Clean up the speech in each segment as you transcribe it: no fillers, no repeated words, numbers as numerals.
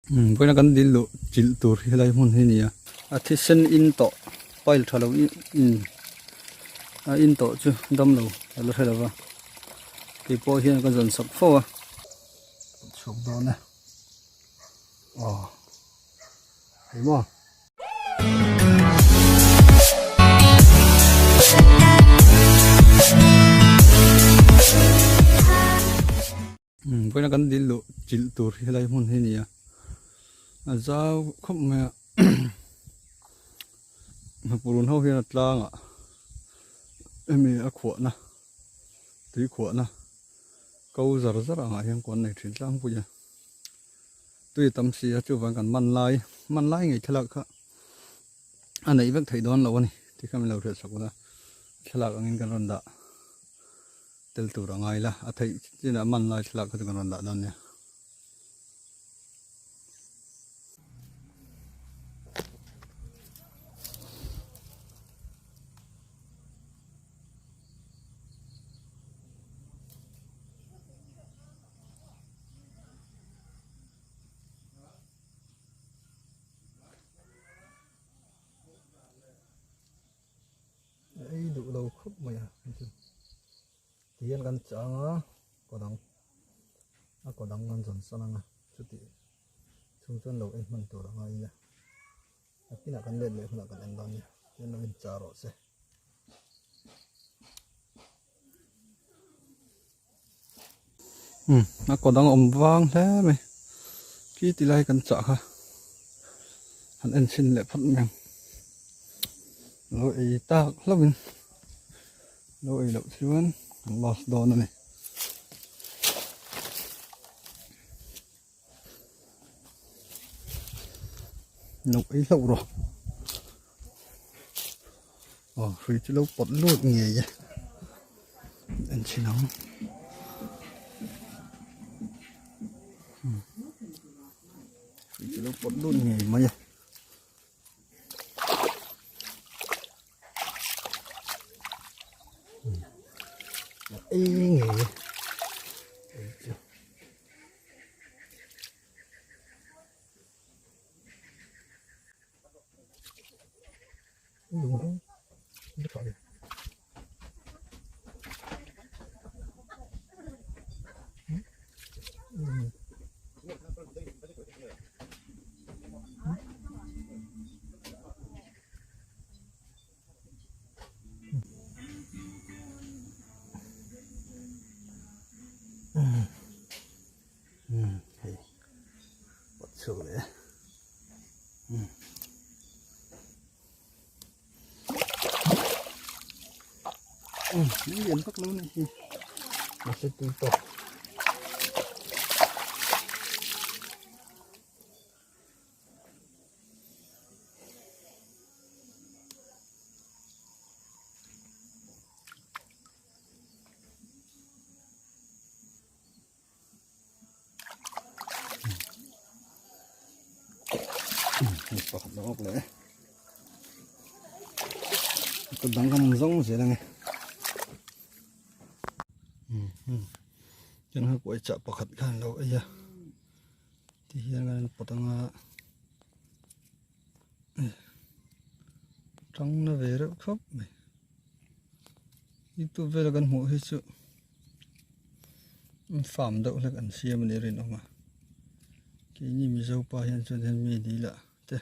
Pwede na kan dilo chil tur hilay mun hinia. Atisen in to pile thalo in to chu dam lo lo thela ba. Ti po hian kan zon sak fo a. Chok do na. Oh. Thấy mo. Pwede na kan dilo chil tur hilay mun hinia. Azao không mà purun hau hian tlanga emi a khwa na tui khwa na câu zar zar anga hian kon nei thin tlang puya tui tam si a chu wang kan man lai ngai thlak kha anei vek thei don lo ani ti kham lo thre sakuna thlak angin kan ron da tel tur angai la a thei china man lai thlak kha kan ron da dan ne ấy đủ lâu khúc mày à thì yên gan chăng á có đắng gan dần sang à chút tí chung chân lâu em mình tổ đang ai à khi nào gan lên lên khi nào gan ăn đòn nha nên nó mình chả rõ sẽ nó có đắng ôm vang thế mày khi tí lại gan chả ha hắn ăn xin lệ phát miệng lội ta lắm lội lậu xuống lọt đòn này lội ấy lậu rồi rồi chứ lâu bật lụt nghề vậy anh chỉ nóng rồi chứ lâu bật lụt nghề mà vậy ý nghĩa đúng không? Không phải. Bật sổ đấy. Những điểm các lớn này thì nó sẽ tùy tục. Bật nó lại. Tôi đang cầm giống gì đây? Chân hơi quậy chợ bọc hạt gan lâu ấy à thì hiện nay bọc tăng trắng nó về rất khóc này itu về là gần mũi hết sự phạm đậu là gần xe mà để rồi nó mà cái gì mình dâu pa hiện cho nên mình đi là thế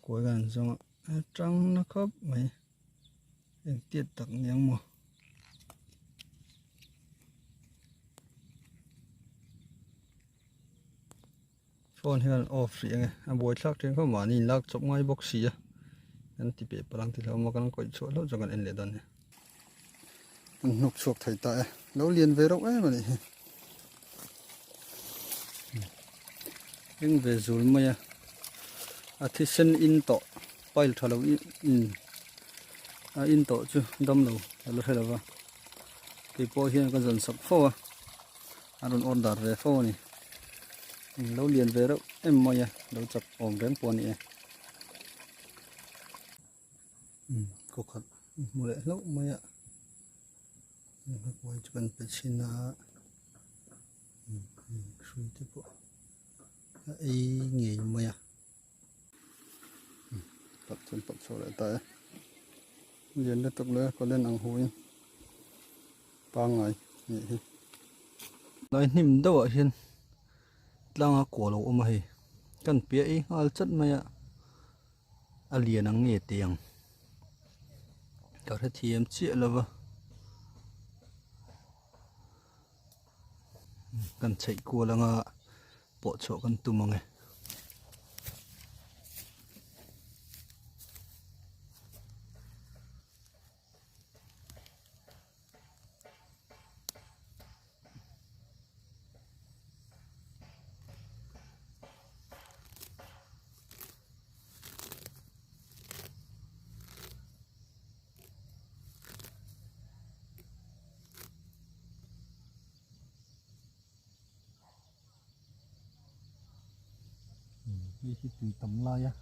cuối gần xong trắng nó khóc mày em tiết tặng nhang mà phone hiện off riêng ấy, anh bồi chắc trên có mà nhìn lắc trong ngay boxy á, anh thì bị bắn thì lâu mà con coi chỗ lâu cho con anh lấy đòn này, nục chuột thấy tại lâu liền về đâu ấy mà này, nhưng về rồi mà thì sân in to, pile thalo in to chứ đâm lâu, lo thấy đâu vậy, thì po hiện con dần sập phô, anh order về phô này. Lâu liền về đâu em mày à lâu chập ổn đến buồn nè cục hạt một lẽ lâu mày ạ quay cho bên bên xin suy tiếp bộ ấy nghề mày à bắt chân bắt số lại tại liền liên tục nữa có lên ăn hôi ba ngày nghỉ lại niệm đâu ở trên lang cổ lỗ mà hi cần bia ấy al chất mày à liền ăn nghề tiền có thể thì em chia là vợ cần chạy cua là ngà bộ chỗ cần tụm mà ngheนี่คือตีตำลายอะ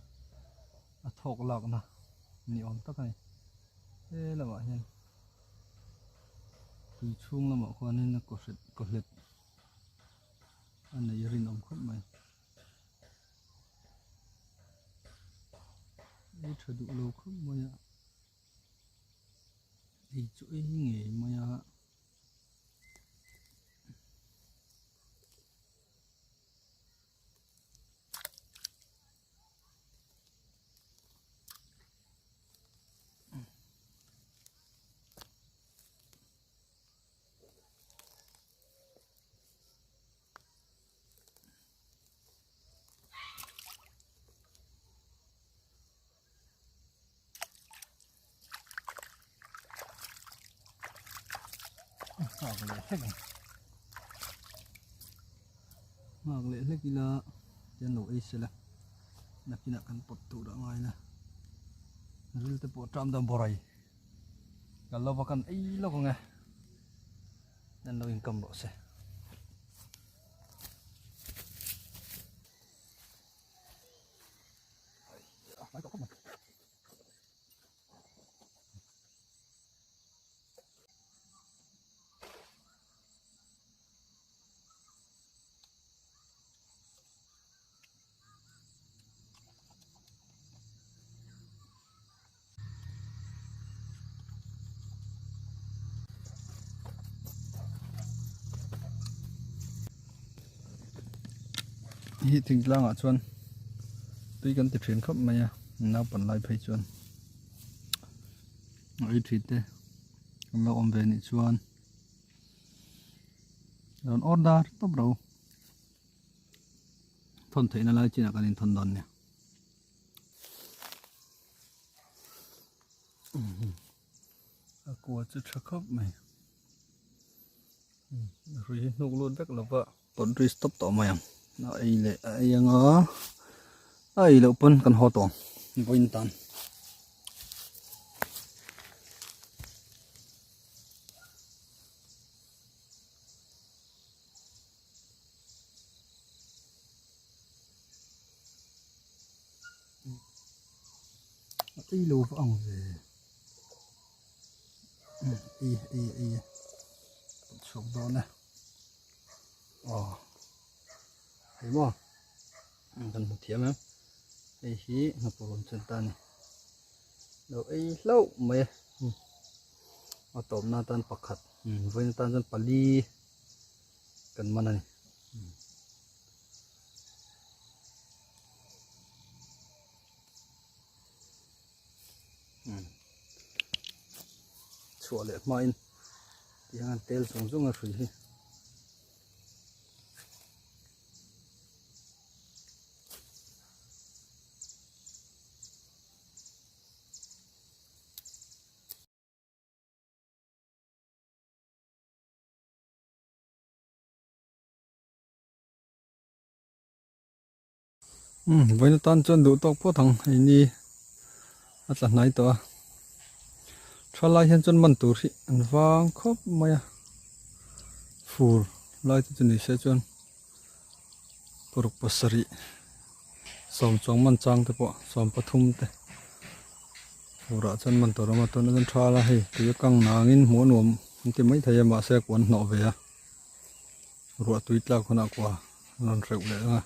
ถกหลักนะนี่ออมตักไงละวะเนี่ยตีชุ่งละวะคนนี้นะกดเล็ดอันไหนรินอมครบไหมนี่เธอดูโลครบไหมไอ้จุ้ยเงี้ยไหมมากเลยเล็กกีฬาจะหนูอีสิละนักกีฬากันปวดตัวได้ไงนะนี่จะปวดจำดำบ่อยกันเราบอกกันไอ้เราก็ไงนั่นเราอินคัมบ่เสียไม่ต้องเข้ามาฮีถึงล่างอ่ะชวนตีกันติดเทรนครับไหมอ่ะน้าปั่นไล่ไปชวนไอ้ทิศเด้เราอมเวนิชวนโดนออดดาร์ตบเราทนเทนอะไรจีน่ะกันอินทนดอนเนี่ยกลัวจะชักครับไหมรีนุกลุ้นแบกเราว่าปนรีสต็อปต่อมาอย่างไอ้เละไอ้ยังไอ้เละปนกันหัวตองวินตันไอ้ลูกอ่างเลยชกโดนนะอ๋อเห็นบ่กันเทียมนะไอ้ฮีนับปนเส้นตันเดี๋ยวไอ้เล่าไม่มาตบหน้าตันปักขัดวินตันจนปลีกันมันนี่ชัวร์เลยมาอินยังเตลส่งอะไรวินตันจนดูตกพวกทั้งไอ้นี่อาจารย์ไหนตัวชลายเห็นจนมันตุริอันวางครบไหมฟูร์ลายที่จะนี่เสียจนปรุกปัสริสมจงมันจังแต่ปะสมปทุมแต่ฟูระจนมันตัวมาตัวนั้นชลายให้ตีกังนางอินหัวหนุ่มมันที่ไม่ทายมาเสียกวนหนอเวียรัวตุยตลาคนกว่านั่นเร็วเลยนะ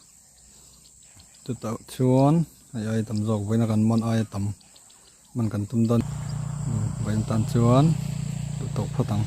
tu tàu chuan ai tầm dọc với nó gần món ai tầm mình cần tum đơn vậy tan chuan tu tàu phát tăng